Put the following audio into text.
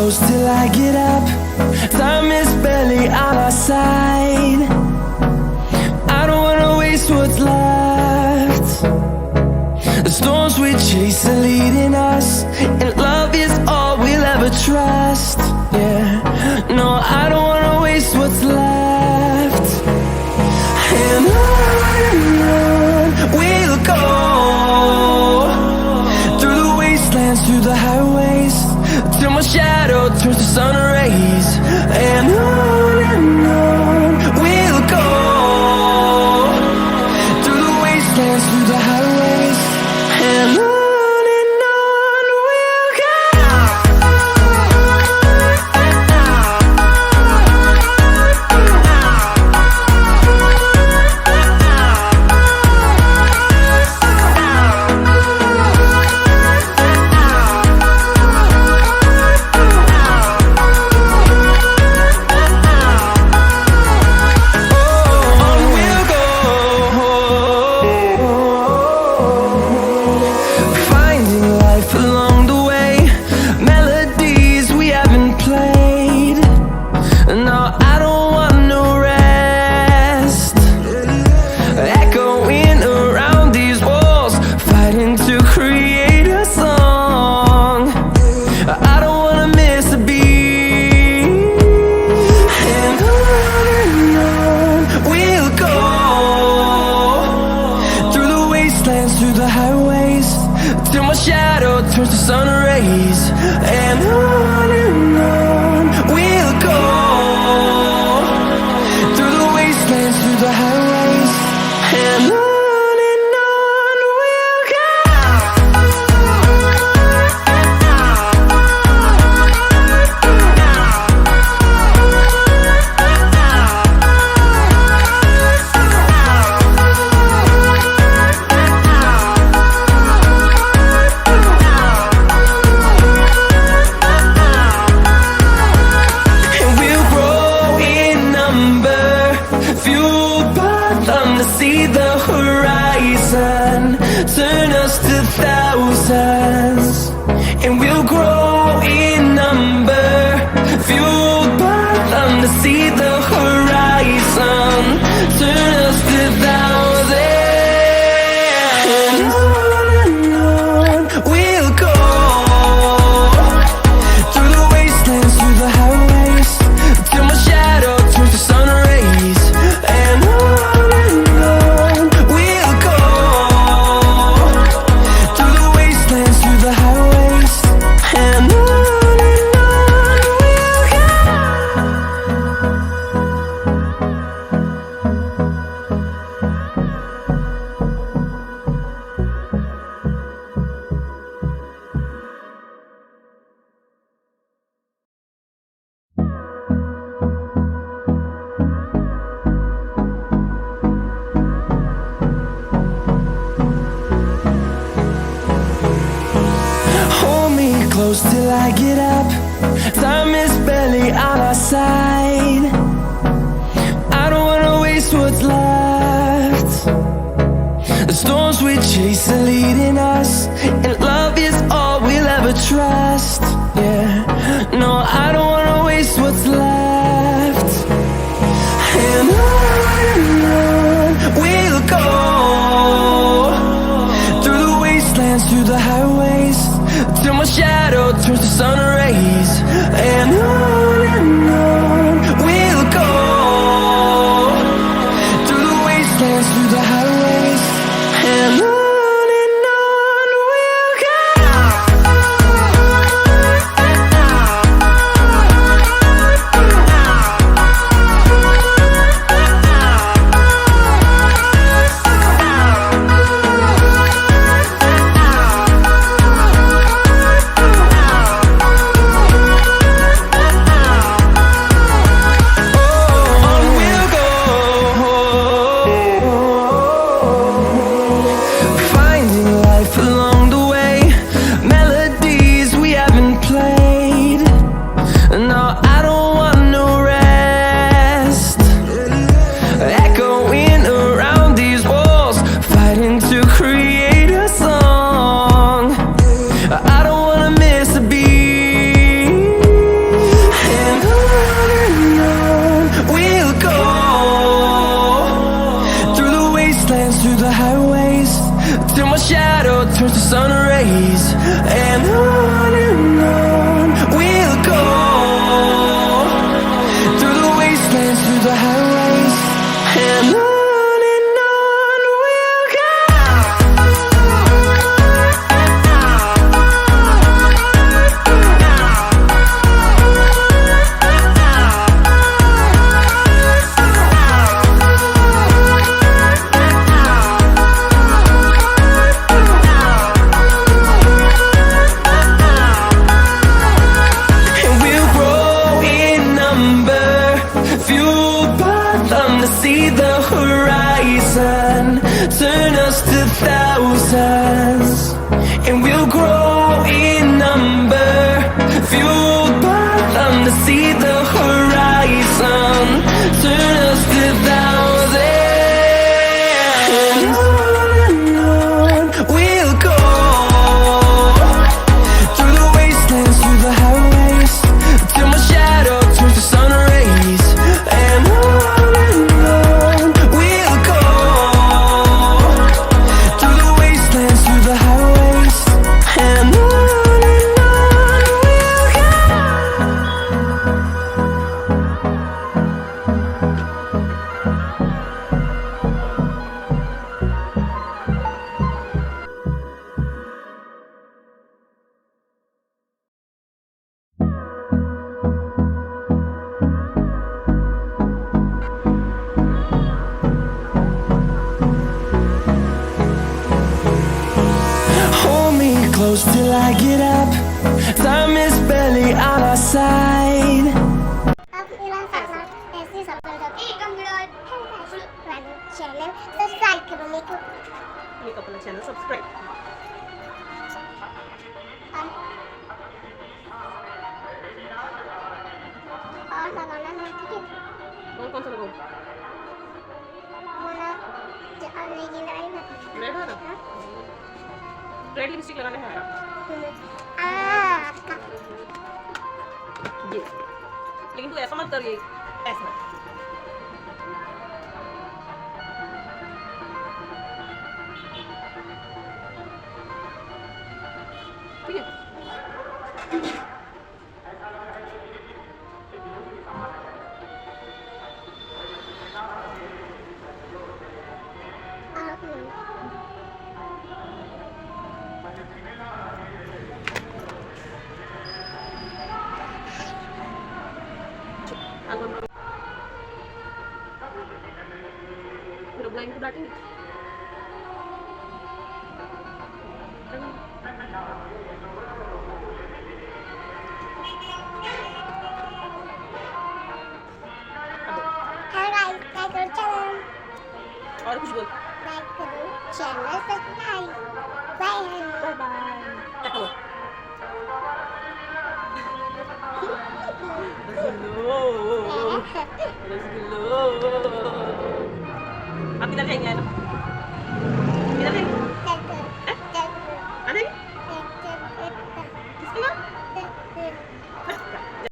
close till I get up. Time is barely on our side. I don't wanna waste what's left. The storms we chase are leading us, and love is all we'll ever trust. Yeah, no, I don't wanna waste what's left. And on we'll go, through the wastelands, through the highways, till my shadow turns to sun rays. And on we'll go, through the wastelands, through the highways, and on we'll go. Through the highways, till my shadow turns to sun rays. And on we'll go, through the wastelands, through the highways, and on we'll go. See the horizon turn us to thousands, and we'll grow in number, fueled by them to see the horizon turn us to thousands. And on we'll go, through the wastelands, through the highways, till my shadow turns to sun rays. And close till I get up. Time is barely on our side. I don't wanna waste what's left. The storms we chase are leading us, and love is all we'll ever trust. Yeah, no, I don't wanna waste what's left. And on we'll go, through the wastelands, through the highways, till my shadow turns to sun rays. And on we'll go, through the wastelands, through the highways, and on we'll go. see the horizon, turn us to thousands, and we'll grow in number, fueled by them to see the horizon, turn us to thousands, and on we'll go, through the wastelands, through the highways, till my shadow turns to sun rays, and on we'll go, through the wastelands, through the highways, and on we'll go. Hold me close till I get up. Time is barely on our side. अब इलान साथ ऐसे सब कर दो एक कमरोड channel subscribe करो makeup अपना channel subscribe और लगाना है ठीक है कौन सा लगाऊं वाला जो ये लाइन है रेड है ना रेड लिपस्टिक लगाने हैं आ ये लेकिन तू ऐसा मत कर ये ऐसा ठीक है फिर ब्लाइंड को डांटेंगे गाइस लाइक करो चैनल और कुछ बोल लाइक करो channel subscribe bye bye bye टकलो रसगुल्लो आप किधर जाएंगे किधर जाएंगे